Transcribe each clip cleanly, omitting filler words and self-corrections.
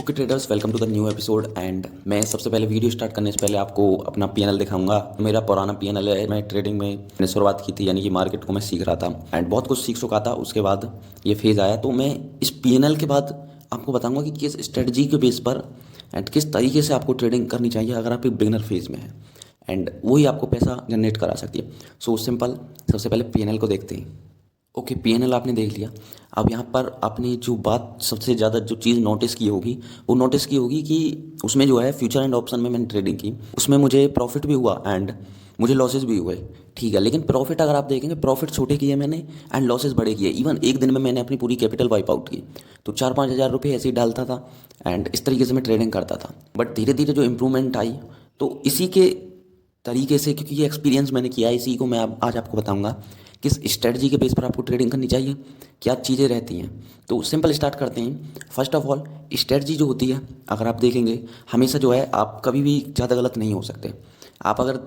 Okay traders, welcome to the new episode. And मैं सबसे पहले वीडियो स्टार्ट करने से पहले आपको अपना पीएनएल दिखाऊंगा। मेरा पुराना पीएनएल है। मैं ट्रेडिंग में मैंने शुरुआत की थी, यानी कि मार्केट को मैं सीख रहा था एंड बहुत कुछ सीख चुका था। उसके बाद ये फेज़ आया, तो मैं इस पीएनएल के बाद आपको बताऊंगा कि किस स्ट्रेटजी के बेस पर एंड किस तरीके से आपको ट्रेडिंग करनी चाहिए अगर आप एक बिगनर फेज़ में हैं, एंड वही आपको पैसा जनरेट करा सकती है। सो सिंपल, सबसे पहले पीएनएल को देखते हैं। ओके, पीएनएल आपने देख लिया। अब यहाँ पर आपने जो बात सबसे ज़्यादा जो चीज़ नोटिस की होगी वो नोटिस की होगी कि उसमें जो है फ्यूचर एंड ऑप्शन में मैंने ट्रेडिंग की, उसमें मुझे प्रॉफिट भी हुआ एंड मुझे लॉसेस भी हुए। ठीक है, लेकिन प्रॉफिट अगर आप देखेंगे, प्रॉफिट छोटे किए मैंने एंड लॉसेस बड़े किए। इवन एक दिन में मैंने अपनी पूरी कैपिटल वाइप आउट की। तो 4-5 हज़ार रुपये ऐसे ही डालता था एंड इस तरीके से मैं ट्रेडिंग करता था। बट धीरे धीरे जो इम्प्रूवमेंट आई, तो इसी के तरीके से, क्योंकि ये एक्सपीरियंस मैंने किया है, इसी को मैं आज आपको बताऊंगा किस स्ट्रेटजी के बेस पर आपको ट्रेडिंग करनी चाहिए, क्या चीज़ें रहती हैं। तो सिंपल स्टार्ट करते हैं। फर्स्ट ऑफ ऑल, स्ट्रेटजी जो होती है, अगर आप देखेंगे, हमेशा जो है आप कभी भी ज़्यादा गलत नहीं हो सकते। आप अगर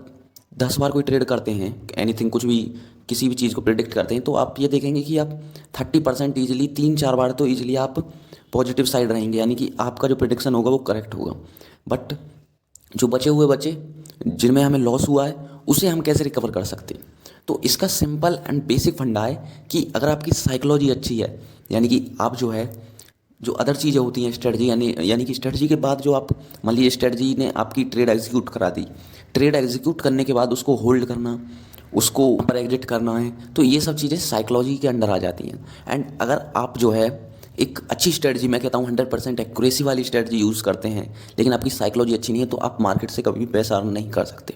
10 बार कोई ट्रेड करते हैं, एनीथिंग, कुछ भी, किसी भी चीज़ को प्रिडिक्ट करते हैं, तो आप ये देखेंगे कि आप 30% ईजिली 3-4 बार तो ईजिली आप पॉजिटिव साइड रहेंगे, यानी कि आपका जो प्रिडिक्शन होगा वो करेक्ट होगा। बट जो बचे हुए बचे जिनमें हमें लॉस हुआ है, उसे हम कैसे रिकवर कर सकते हैं। तो इसका सिंपल एंड बेसिक फंडा है कि अगर आपकी साइकोलॉजी अच्छी है, यानी कि आप जो है, जो अदर चीज़ें होती हैं स्ट्रेटजी, यानी कि स्ट्रेटजी के बाद जो आप, मान लीजिए स्ट्रेटजी ने आपकी ट्रेड एग्जीक्यूट करा दी, ट्रेड एग्जीक्यूट करने के बाद उसको होल्ड करना, उसको पर एग्जिट करना है, तो ये सब चीज़ें साइकोलॉजी के अंडर आ जाती हैं। एंड अगर आप जो है एक अच्छी स्ट्रेटजी, मैं कहता हूँ 100% एक्यूरेसी वाली स्ट्रेटजी यूज़ करते हैं, लेकिन आपकी साइकोलॉजी अच्छी नहीं है, तो आप मार्केट से कभी भी पैसा अर्न नहीं कर सकते।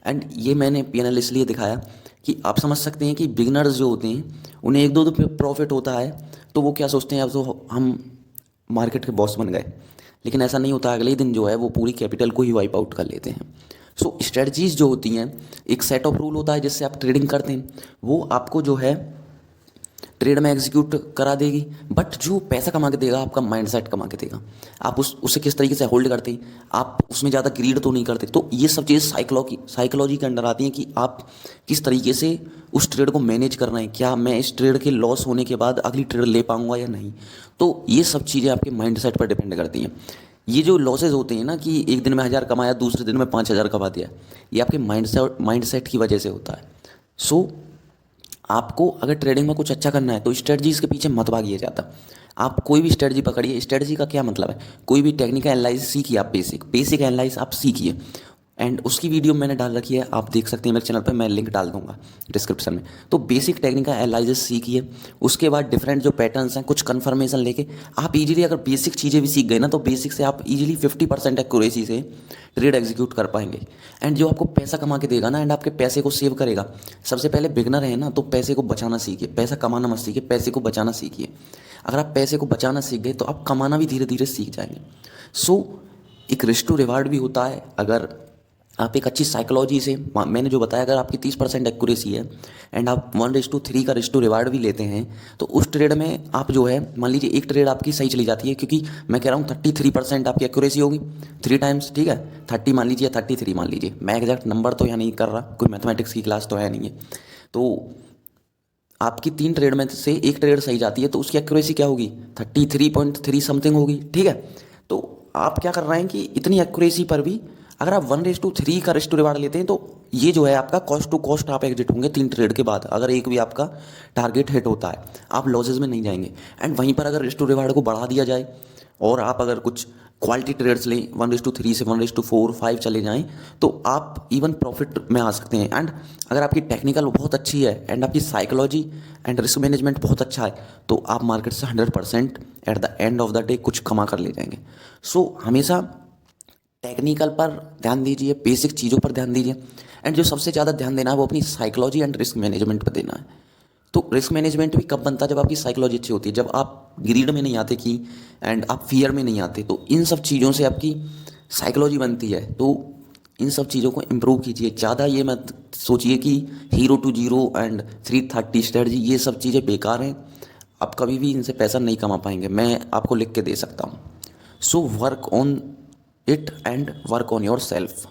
एंड ये मैंने पीएनएल इसलिए दिखाया कि आप समझ सकते हैं कि बिगनर्स जो होते हैं उन्हें 1-2 रुपये प्रॉफिट होता है तो वो क्या सोचते हैं, अब तो हम मार्केट के बॉस बन गए। लेकिन ऐसा नहीं होता, अगले दिन जो है वो पूरी कैपिटल को ही वाइप आउट कर लेते हैं। सो स्ट्रेटजीज जो होती हैं, एक सेट ऑफ रूल होता है जिससे आप ट्रेडिंग करते हैं, वो आपको जो है ट्रेड में एग्जीक्यूट करा देगी। बट जो पैसा कमा के देगा, आपका माइंडसेट कमा के देगा। आप उसे किस तरीके से होल्ड करते हैं, आप उसमें ज़्यादा ग्रीड तो नहीं करते। तो ये सब चीज़ साइकोलॉजी के अंडर आती हैं कि आप किस तरीके से उस ट्रेड को मैनेज कर रहे हैं। क्या मैं इस ट्रेड के लॉस होने के बाद अगली ट्रेड ले पाऊंगा या नहीं। तो ये सब चीज़ें आपके माइंडसेट पर डिपेंड करती हैं। ये जो लॉसेज होते हैं ना, कि एक दिन में 1,000 कमाया, दूसरे दिन में 5,000 कमा दिया, ये आपके माइंडसेट की वजह से होता है। सो आपको अगर ट्रेडिंग में कुछ अच्छा करना है तो स्ट्रेटजीज के पीछे मत भागिए ज़्यादा। आप कोई भी स्ट्रेटजी पकड़िए। स्ट्रेटजी का क्या मतलब है, कोई भी टेक्निकल एनालिसिस सीखिए, आप बेसिक एनालिसिस आप सीखिए। एंड उसकी वीडियो मैंने डाल रखी है, आप देख सकते हैं मेरे चैनल पर, मैं लिंक डाल दूंगा डिस्क्रिप्शन में। तो बेसिक टेक्निकल एनालिसिस सीखिए। उसके बाद डिफरेंट जो पैटर्न्स हैं, कुछ कन्फर्मेशन लेके आप इजीली, अगर बेसिक चीज़ें भी सीख गए ना, तो बेसिक से आप इजीली 50% एक्यूरेसी से ट्रेड एग्जीक्यूट कर पाएंगे। एंड जो आपको पैसा कमा के देगा ना, एंड आपके पैसे को सेव करेगा। सबसे पहले बिगनर है ना, तो पैसे को बचाना सीखिए। पैसा कमाना मत सीखिए, पैसे को बचाना सीखिए। अगर आप पैसे को बचाना सीख गए तो आप कमाना भी धीरे धीरे सीख जाएंगे। सो एक रिस्क टू रिवार्ड भी होता है। अगर आप एक अच्छी साइकोलॉजी से, मैंने जो बताया, अगर आपकी 30% एक्यूरेसी है एंड आप 1:3 का रिस्क टू रिवार्ड भी लेते हैं, तो उस ट्रेड में आप जो है, मान लीजिए एक ट्रेड आपकी सही चली जाती है, क्योंकि मैं कह रहा हूँ 33% आपकी एक्यूरेसी होगी 3 टाइम्स, ठीक है, 30 मान लीजिए, 33 मान लीजिए, मैं एग्जैक्ट नंबर तो यहाँ नहीं कर रहा, कोई मैथमेटिक्स की क्लास तो है नहीं है। तो आपकी 3 ट्रेड में से एक ट्रेड सही जाती है, तो उसकी एक्यूरेसी क्या होगी, 33.3 समथिंग होगी, ठीक है। तो आप क्या कर रहे हैं कि इतनी एक्यूरेसी पर भी अगर आप 1:3 का रिस्क टू रिवार्ड लेते हैं, तो ये जो है आपका कॉस्ट टू कॉस्ट आप एग्जिट होंगे 3 ट्रेड के बाद। अगर एक भी आपका टारगेट हिट होता है, आप लॉसेज में नहीं जाएंगे। एंड वहीं पर अगर रिस्क टू रिवार्ड को बढ़ा दिया जाए और आप अगर कुछ क्वालिटी ट्रेड्स लें, 1:3 से 1:4, 5 चले जाएं, तो आप इवन प्रॉफिट में आ सकते हैं। एंड अगर आपकी टेक्निकल बहुत अच्छी है एंड आपकी साइकोलॉजी एंड रिस्क मैनेजमेंट बहुत अच्छा है, तो आप मार्केट से 100% at the end of the day कुछ कमा कर ले जाएंगे। सो हमेशा टेक्निकल पर ध्यान दीजिए, बेसिक चीज़ों पर ध्यान दीजिए। एंड जो सबसे ज़्यादा ध्यान देना है वो अपनी साइकोलॉजी एंड रिस्क मैनेजमेंट पर देना है। तो रिस्क मैनेजमेंट भी कब बनता है, जब आपकी साइकोलॉजी अच्छी होती है, जब आप ग्रीड में नहीं आते कि, एंड आप फियर में नहीं आते। तो इन सब चीज़ों से आपकी साइकोलॉजी बनती है। तो इन सब चीज़ों को इम्प्रूव कीजिए। ज़्यादा ये मत सोचिए कि hero to zero and 330 strategy, ये सब चीज़ें बेकार हैं। आप कभी भी इनसे पैसा नहीं कमा पाएंगे, मैं आपको लिख के दे सकता हूँ। So work on it and work on your self.